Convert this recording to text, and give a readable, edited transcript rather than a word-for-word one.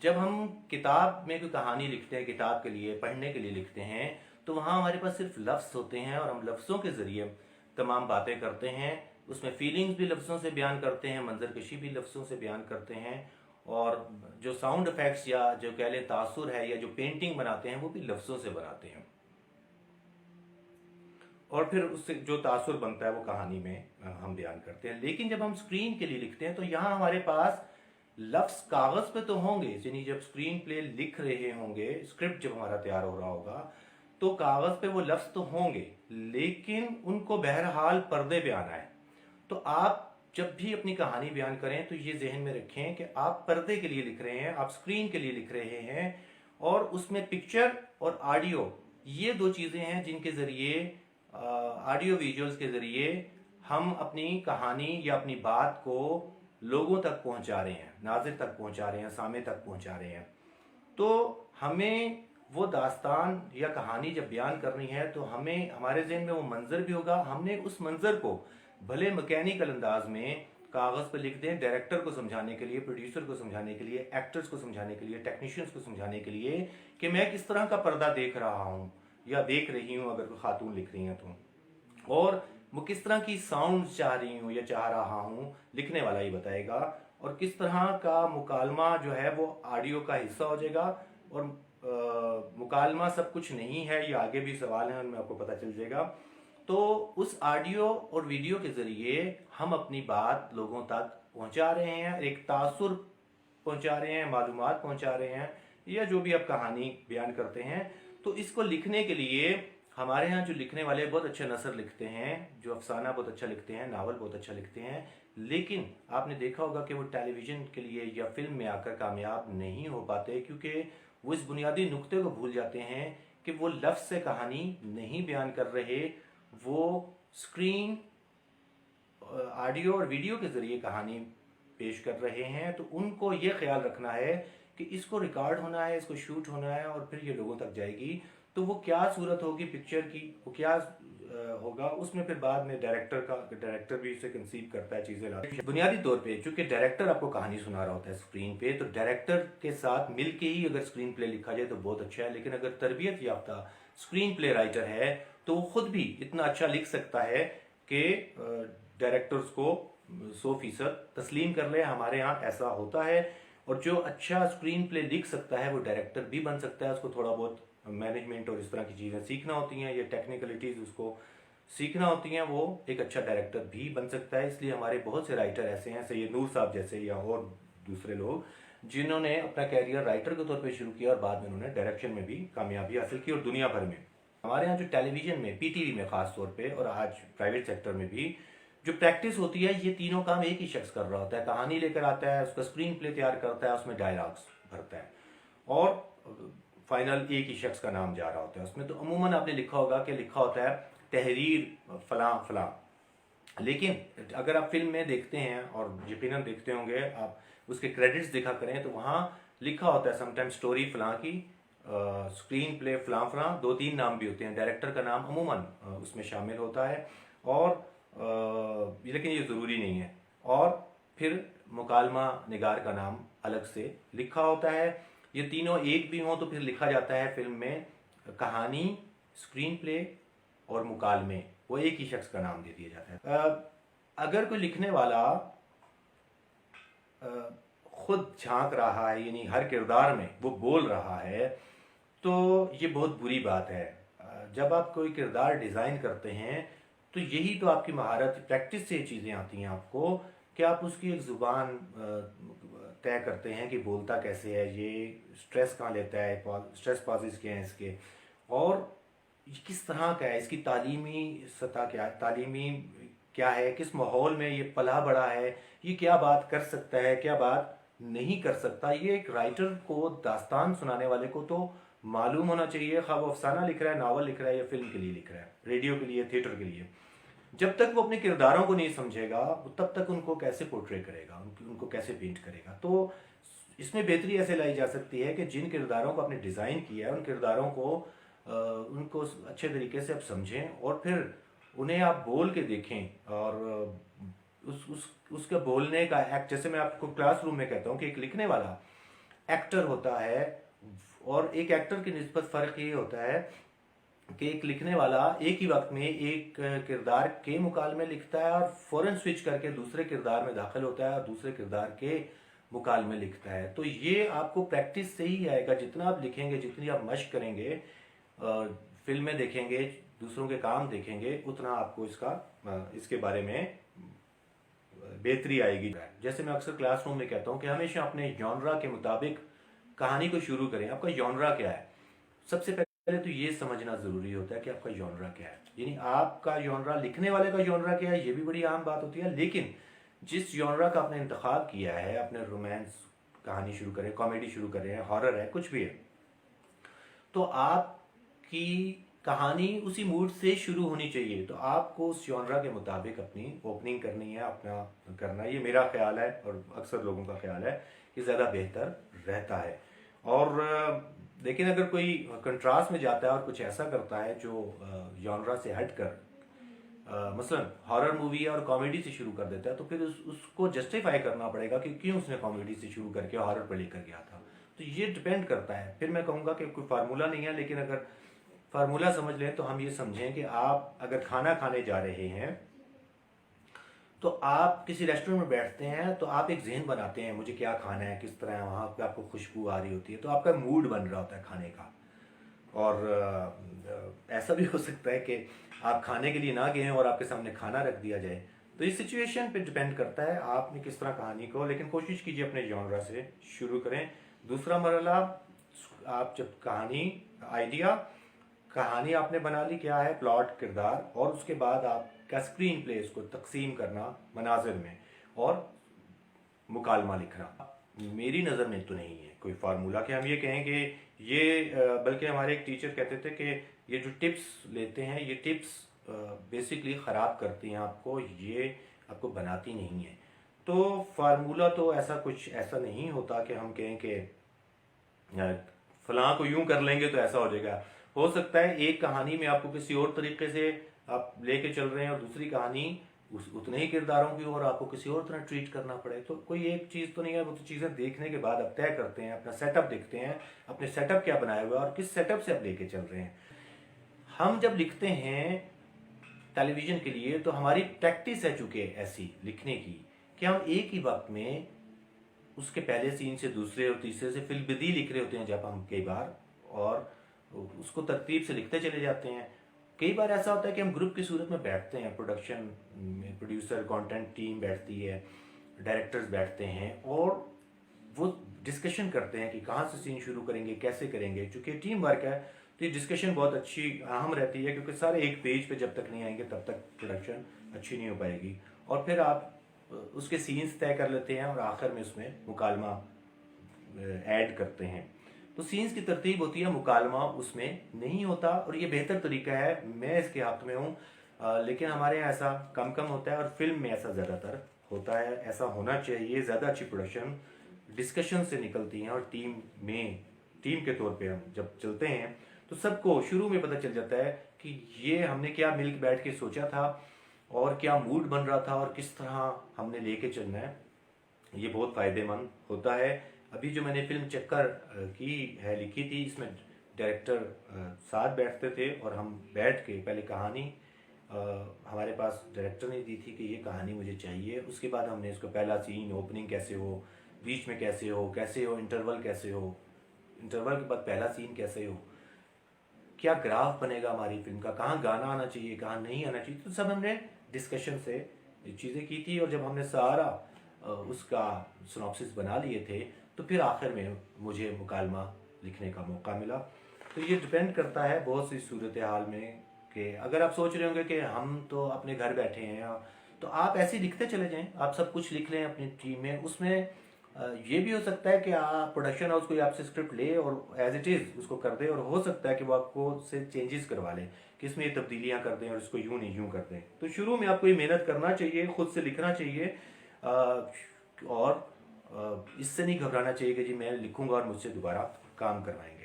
जब हम किताब में कोई कहानी लिखते हैं, किताब के लिए पढ़ने के लिए लिखते हैं, तो वहाँ हमारे पास सिर्फ लफ्ज़ होते हैं और हम लफ्ज़ों के ज़रिए तमाम बातें करते हैं। उसमें फीलिंग्स भी लफ्ज़ों से बयान करते हैं, मंजरकशी भी लफ्ज़ों से बयान करते हैं, और जो साउंड इफ़ेक्ट्स या जो कह लें तासुर है या जो पेंटिंग बनाते हैं वो भी लफ्ज़ों से बनाते हैं। और फिर उससे जो तासुर बनता है वो कहानी में हम बयान करते हैं। लेकिन जब हम स्क्रीन के लिए लिखते हैं तो यहाँ हमारे पास लफ्ज़ कागज़ पे तो होंगे, यानी जब स्क्रीन प्ले लिख रहे होंगे, स्क्रिप्ट जब हमारा तैयार हो रहा होगा तो कागज़ पे वो लफ्ज़ तो होंगे, लेकिन उनको बहरहाल पर्दे पे आना है। तो आप जब भी अपनी कहानी बयान करें तो ये जहन में रखें कि आप पर्दे के लिए लिख रहे हैं, आप स्क्रीन के लिए लिख रहे हैं, और उसमें पिक्चर और ऑडियो ये दो चीज़ें हैं जिनके ज़रिए, ऑडियो विजुअल्स के ज़रिए हम अपनी कहानी या अपनी बात को लोगों तक पहुंचा रहे हैं, नाज़िर तक पहुंचा रहे हैं, सामे तक पहुंचा रहे हैं। तो हमें वो दास्तान या कहानी जब बयान करनी है तो हमें हमारे जहन में वो मंजर भी होगा। हमने उस मंजर को भले मैकेनिकल अंदाज में कागज़ पर लिख दें, डायरेक्टर को समझाने के लिए, प्रोड्यूसर को समझाने के लिए, एक्टर्स को समझाने के लिए, टेक्नीशियंस को समझाने के लिए कि मैं किस तरह का पर्दा देख रहा हूँ या देख रही हूँ, अगर कोई खातून लिख रही हैं तो, और वो किस तरह की साउंड चाह रही हूँ या चाह रहा हूँ, लिखने वाला ही बताएगा। और किस तरह का मुकालमा जो है वो ऑडियो का हिस्सा हो जाएगा। और मुकालमा सब कुछ नहीं है, ये आगे भी सवाल हैं, उनमें आपको पता चल जाएगा। तो उस ऑडियो और वीडियो के ज़रिए हम अपनी बात लोगों तक पहुंचा रहे हैं, एक तासुर पहुंचा रहे हैं, मालूमात पहुंचा रहे हैं, या जो भी आप कहानी बयान करते हैं। तो इसको लिखने के लिए हमारे यहाँ जो लिखने वाले बहुत अच्छा नसर लिखते हैं, जो अफसाना बहुत अच्छा लिखते हैं, नावल बहुत अच्छा लिखते हैं, लेकिन आपने देखा होगा कि वो टेलीविज़न के लिए या फिल्म में आकर कामयाब नहीं हो पाते, क्योंकि वो इस बुनियादी नुक्ते को भूल जाते हैं कि वो लफ्ज़ से कहानी नहीं बयान कर रहे, वो स्क्रीन, ऑडियो और वीडियो के ज़रिए कहानी पेश कर रहे हैं। तो उनको ये ख्याल रखना है कि इसको रिकॉर्ड होना है, इसको शूट होना है, और फिर ये लोगों तक जाएगी। तो वो क्या सूरत होगी पिक्चर की, वो क्या होगा, उसमें फिर बाद में डायरेक्टर भी इसे कंसीव करता है, चीज़ें लाता है। बुनियादी तौर पे चूंकि डायरेक्टर आपको कहानी सुना रहा होता है स्क्रीन पे, तो डायरेक्टर के साथ मिल के ही अगर स्क्रीन प्ले लिखा जाए तो बहुत अच्छा है। लेकिन अगर तरबियत याफ्ता स्क्रीन प्ले राइटर है तो वो खुद भी इतना अच्छा लिख सकता है कि डायरेक्टर्स को 100% तस्लीम कर ले। हमारे यहाँ ऐसा होता है। और जो अच्छा स्क्रीन प्ले लिख सकता है वो डायरेक्टर भी बन सकता है। उसको थोड़ा बहुत मैनेजमेंट और इस तरह की चीज़ें सीखना होती हैं, या टेक्निकलिटीज़ उसको सीखना होती हैं, वो एक अच्छा डायरेक्टर भी बन सकता है। इसलिए हमारे बहुत से राइटर ऐसे हैं, सैयद नूर साहब जैसे, या और दूसरे लोग, जिन्होंने अपना कैरियर राइटर के तौर पे शुरू किया और बाद में उन्होंने डायरेक्शन में भी कामयाबी हासिल की, और दुनिया भर में। हमारे यहाँ जो टेलीविज़न में, पीटीवी में ख़ास तौर पे, और आज प्राइवेट सेक्टर में भी जो प्रैक्टिस होती है, ये तीनों काम एक ही शख्स कर रहा होता है। कहानी लेकर आता है, उसका स्क्रीन प्ले तैयार करता है, उसमें डायलॉग्स भरता है, और फाइनल एक ही शख्स का नाम जा रहा होता है उसमें। तो अमूमन आपने लिखा होगा कि लिखा होता है तहरीर फलां फलां, लेकिन अगर आप फिल्म में देखते हैं, और यकीनन देखते होंगे आप, उसके क्रेडिट्स देखा करें तो वहाँ लिखा होता है समटाइम स्टोरी फलां की, स्क्रीन प्ले फलां फलां, 2-3 नाम भी होते हैं, डायरेक्टर का नाम अमूमन उसमें शामिल होता है, और लेकिन ये ज़रूरी नहीं है। और फिर मुकालमा निगार का नाम अलग से लिखा होता है। ये तीनों एक भी हों तो फिर लिखा जाता है फिल्म में कहानी, स्क्रीन प्ले और मुकालमे, वो एक ही शख्स का नाम दे दिया जाता है। अगर कोई लिखने वाला खुद झांक रहा है, यानी हर किरदार में वो बोल रहा है, तो ये बहुत बुरी बात है। जब आप कोई किरदार डिज़ाइन करते हैं तो यही तो आपकी महारत, प्रैक्टिस से ये चीज़ें आती हैं आपको, कि आप उसकी एक ज़ुबान तय करते हैं कि बोलता कैसे है, ये स्ट्रेस कहाँ लेता है, स्ट्रेस पॉजेस क्या हैं इसके, और ये किस तरह का है, इसकी तालीमी सतह क्या है, तालीमी क्या है, किस माहौल में ये पला बड़ा है, ये क्या बात कर सकता है, क्या बात नहीं कर सकता। ये एक राइटर को, दास्तान सुनाने वाले को तो मालूम होना चाहिए, खा वो अफसाना लिख रहा है, नावल लिख रहा है, या फिल्म के लिए लिख रहा है, रेडियो के लिए, थिएटर के लिए। जब तक वो अपने किरदारों को नहीं समझेगा तब तक उनको कैसे पोर्ट्रे करेगा, उनको कैसे पेंट करेगा। तो इसमें बेहतरी ऐसे लाई जा सकती है कि जिन किरदारों को आपने डिज़ाइन किया है, उन किरदारों को उनको अच्छे तरीके से आप समझें, और फिर उन्हें आप बोल के देखें, और उसके बोलने का एक्ट, जैसे मैं आपको क्लासरूम में कहता हूँ कि एक लिखने वाला एक्टर होता है, और एक एक्टर की निस्बत फ़र्क ये होता है कि एक लिखने वाला एक ही वक्त में एक किरदार के मुकालमे लिखता है और फ़ौरन स्विच करके दूसरे किरदार में दाखिल होता है और दूसरे किरदार के मुकालमे लिखता है। तो ये आपको प्रैक्टिस से ही आएगा, जितना आप लिखेंगे, जितनी आप मशक करेंगे, फिल्में देखेंगे, दूसरों के काम देखेंगे, उतना आपको इसके बारे में बेहतरी आएगी। जैसे मैं अक्सर क्लासरूम में कहता हूँ कि हमेशा अपने जॉनरा के मुताबिक कहानी को शुरू करें। आपका जॉनरा क्या है? सबसे पहले तो ये समझना ज़रूरी होता है कि आपका जॉनरा क्या है, यानी आपका जॉनरा, लिखने वाले का जॉनरा क्या है, ये भी बड़ी आम बात होती है। लेकिन जिस जॉनरा का आपने इंतखाब किया है, अपने रोमांस कहानी शुरू करें, कॉमेडी शुरू करें, हॉरर है, कुछ भी है, तो आपकी कहानी उसी मूड से शुरू होनी चाहिए। तो आपको उस जॉनरा के मुताबिक अपनी ओपनिंग करनी है, अपना करना है। ये मेरा ख्याल है और अक्सर लोगों का ख्याल है कि ज़्यादा बेहतर रहता है। और लेकिन अगर कोई कंट्रास्ट में जाता है और कुछ ऐसा करता है जो जॉनरा से हट कर, मसलन हॉरर मूवी और कॉमेडी से शुरू कर देता है, तो फिर उसको जस्टिफाई करना पड़ेगा कि क्यों उसने कॉमेडी से शुरू करके हॉरर पर लेकर गया था। तो ये डिपेंड करता है। फिर मैं कहूँगा कि कोई फार्मूला नहीं है, लेकिन अगर फार्मूला समझ लें तो हम ये समझें कि आप अगर खाना खाने जा रहे हैं तो आप किसी रेस्टोरेंट में बैठते हैं तो आप एक जहन बनाते हैं, मुझे क्या खाना है, किस तरह है, वहाँ पे आपको खुशबू आ रही होती है, तो आपका मूड बन रहा होता है खाने का। और ऐसा भी हो सकता है कि आप खाने के लिए ना गए और आपके सामने खाना रख दिया जाए। तो इस सिचुएशन पे डिपेंड करता है आपने किस तरह कहानी को, लेकिन कोशिश कीजिए अपने जॉनरा से शुरू करें। दूसरा मरला, आप जब आइडिया कहानी आपने बना ली, क्या है प्लॉट, किरदार, और उसके बाद आपका स्क्रीन प्ले, इसको तकसीम करना मनाजिर में और मुकालमा लिखना। मेरी नज़र में तो नहीं है कोई फार्मूला कि हम ये कहें कि ये, बल्कि हमारे एक टीचर कहते थे कि ये जो टिप्स लेते हैं, ये टिप्स बेसिकली ख़राब करती हैं आपको, ये आपको बनाती नहीं है। तो फार्मूला तो कुछ ऐसा नहीं होता कि हम कहें कि फलां को यूं कर लेंगे तो ऐसा हो जाएगा। हो सकता है एक कहानी में आपको किसी और तरीके से आप लेके चल रहे हैं और दूसरी कहानी उतने ही किरदारों की और आपको किसी और तरह ट्रीट करना पड़े। तो कोई एक चीज़ तो नहीं है, वो तो चीज़ें देखने के बाद आप तय करते हैं, अपना सेटअप देखते हैं, अपने सेटअप क्या बनाया हुआ है और किस सेटअप से आप लेके चल रहे हैं। हम जब लिखते हैं टेलीविज़न के लिए तो हमारी प्रैक्टिस है चूँकि ऐसी लिखने की कि हम एक ही वक्त में उसके पहले सीन से दूसरे और तीसरे से फिल्बदी लिख रहे होते हैं जब हम कई बार, और उसको तरतीब से लिखते चले जाते हैं। कई बार ऐसा होता है कि हम ग्रुप की सूरत में बैठते हैं, प्रोडक्शन में प्रोड्यूसर, कंटेंट टीम बैठती है, डायरेक्टर्स बैठते हैं और वो डिस्कशन करते हैं कि कहाँ से सीन शुरू करेंगे, कैसे करेंगे। चूँकि टीम वर्क है तो ये डिस्कशन बहुत अच्छी अहम रहती है, क्योंकि सारे एक पेज पे जब तक नहीं आएंगे तब तक प्रोडक्शन अच्छी नहीं हो पाएगी। और फिर आप उसके सीन्स तय कर लेते हैं और आखिर में उसमें मुकालमा ऐड करते हैं। तो सीन्स की तरतीब होती है, मुकालमा उसमें नहीं होता, और ये बेहतर तरीका है। मैं इसके हाथ में हूँ, लेकिन हमारे यहाँ ऐसा कम कम होता है और फिल्म में ऐसा ज़्यादातर होता है। ऐसा होना चाहिए। ज़्यादा अच्छी प्रोडक्शन डिस्कशन से निकलती हैं और टीम के तौर पे हम जब चलते हैं तो सबको शुरू में पता चल जाता है कि ये हमने क्या मिल के बैठ के सोचा था और क्या मूड बन रहा था और किस तरह हमने लेके चलना है। ये बहुत फ़ायदेमंद होता है। अभी जो मैंने फिल्म चक्कर लिखी थी, इसमें डायरेक्टर साथ बैठते थे और हम बैठ के पहले कहानी हमारे पास डायरेक्टर ने दी थी कि ये कहानी मुझे चाहिए। उसके बाद हमने इसको पहला सीन, ओपनिंग कैसे हो, बीच में कैसे हो, इंटरवल कैसे हो, इंटरवल के बाद पहला सीन कैसे हो, क्या ग्राफ बनेगा हमारी फिल्म का, कहाँ गाना आना चाहिए, कहाँ नहीं आना चाहिए। तो सब हमने डिस्कशन से चीज़ें की थी। और जब हमने सारा उसका सिनॉप्सिस बना लिए थे तो फिर आखिर में मुझे मुकालमा लिखने का मौका मिला। तो ये डिपेंड करता है बहुत सी सूरत हाल में कि अगर आप सोच रहे होंगे कि हम तो अपने घर बैठे हैं, तो आप ऐसे ही लिखते चले जाएं, आप सब कुछ लिख लें अपनी टीम में। उसमें ये भी हो सकता है कि आप प्रोडक्शन हाउस कोई आपसे स्क्रिप्ट ले और एज इट इज़ उसको कर दे, और हो सकता है कि वो आपको से चेंजेस करवा लें कि इसमें ये तब्दीलियाँ कर दें और इसको यूँ नहीं यूँ कर दें। तो शुरू में आपको ये मेहनत करना चाहिए, खुद से लिखना चाहिए, और इससे नहीं घबराना चाहिए कि जी मैं लिखूंगा और मुझसे दोबारा काम करवाएंगे।